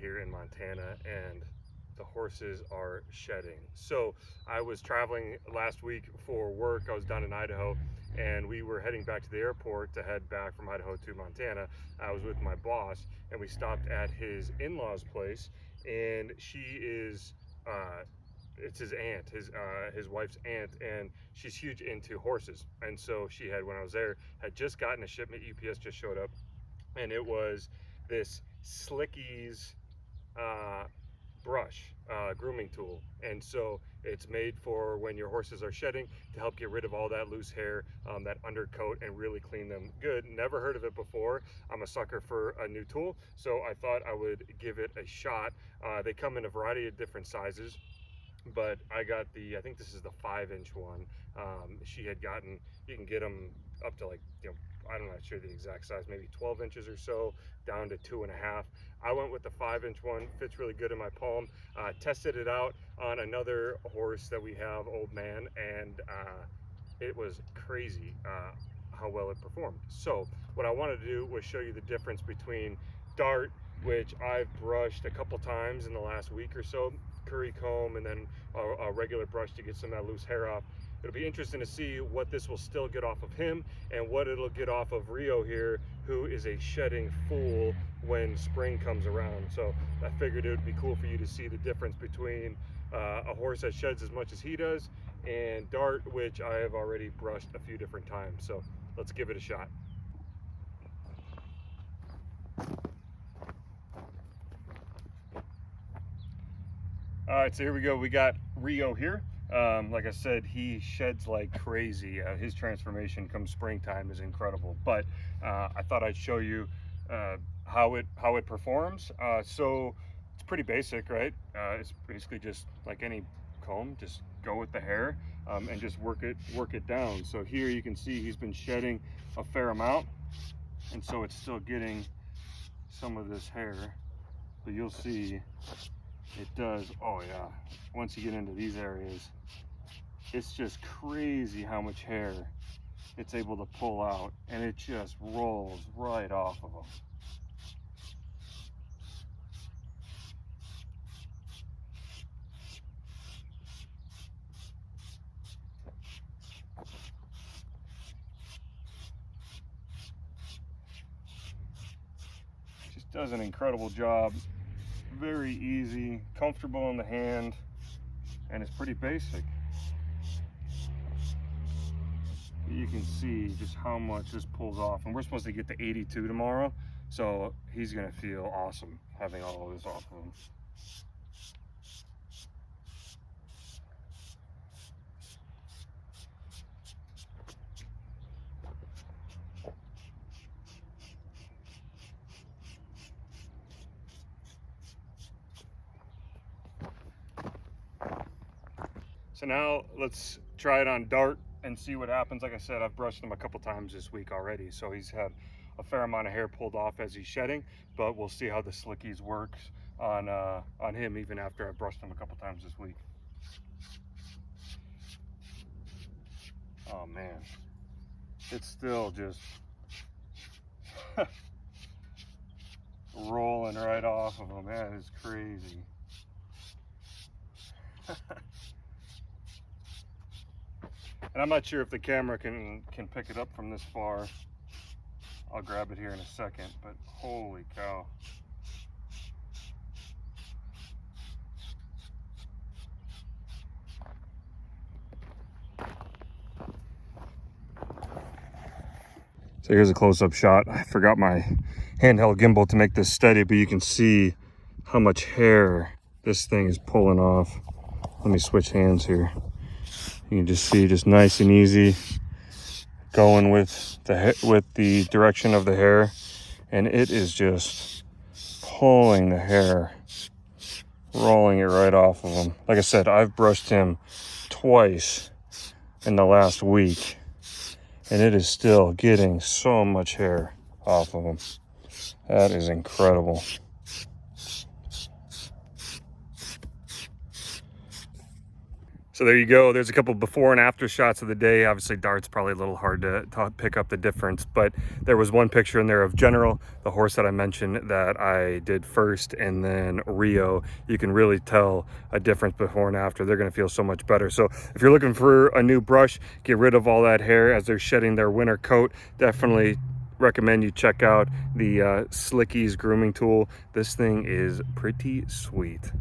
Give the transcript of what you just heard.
here in Montana, and the horses are shedding. So I was traveling last week for work. I was down in Idaho, and we were heading back to the airport to head back from Idaho to Montana. I was with my boss, and we stopped at his in-laws place, and she is it's his aunt, his wife's aunt, and she's huge into horses. And so she had, when I was there, had just gotten a shipment. UPS just showed up, and it was this SleekEz brush grooming tool. And so it's made for when your horses are shedding, to help get rid of all that loose hair, that undercoat, and really clean them good. Never heard of it before. I'm a sucker for a new tool, so I thought I would give it a shot. They come in a variety of different sizes, but I got I think this is the 5-inch one. She had gotten, you can get them up to, like, I'm not sure the exact size, maybe 12 inches or so, down to 2.5. I went with the 5-inch one. Fits really good in my palm. Tested it out on another horse that we have, Old Man, and it was crazy how well it performed. So what I wanted to do was show you the difference between Dart, which I've brushed a couple times in the last week or so, curry comb, and then a regular brush to get some of that loose hair off. It'll be interesting to see what this will still get off of him, and what it'll get off of Rio here, who is a shedding fool when spring comes around. So I figured it would be cool for you to see the difference between a horse that sheds as much as he does, and Dart, which I have already brushed a few different times. So let's give it a shot. All right, so here we go. We got Rio here. Like I said, he sheds like crazy. His transformation come springtime is incredible. But I thought I'd show you how it performs. So it's pretty basic, right? It's basically just like any comb. Just go with the hair and just work it down. So here you can see he's been shedding a fair amount, and so it's still getting some of this hair. But you'll see it does. Oh yeah, once you get into these areas, it's just crazy how much hair it's able to pull out, and it just rolls right off of them. Just does an incredible job. Very easy, comfortable in the hand, and it's pretty basic. You can see just how much this pulls off, and we're supposed to get to 82 tomorrow, so he's gonna feel awesome having all of this off of him. So now let's try it on Dart and see what happens. Like I said, I've brushed him a couple times this week already, so he's had a fair amount of hair pulled off as he's shedding, but we'll see how the SleekEz works on him even after I've brushed him a couple times this week. Oh man, it's still just rolling right off of him. That is crazy. And I'm not sure if the camera can pick it up from this far. I'll grab it here in a second, but holy cow. So here's a close-up shot. I forgot my handheld gimbal to make this steady, but you can see how much hair this thing is pulling off. Let me switch hands here. You can just see, just nice and easy, going with the direction of the hair, and it is just pulling the hair, rolling it right off of him. Like I said, I've brushed him twice in the last week, and it is still getting so much hair off of him. That is incredible. So there you go. There's a couple before and after shots of the day. Obviously dart's probably a little hard to pick up the difference, but there was one picture in there of General, the horse that I mentioned that I did first, and then Rio. You can really tell a difference before and after. They're going to feel so much better. So if you're looking for a new brush, get rid of all that hair as they're shedding their winter coat, definitely recommend you check out the SleekEz Grooming Tool. This thing is pretty sweet.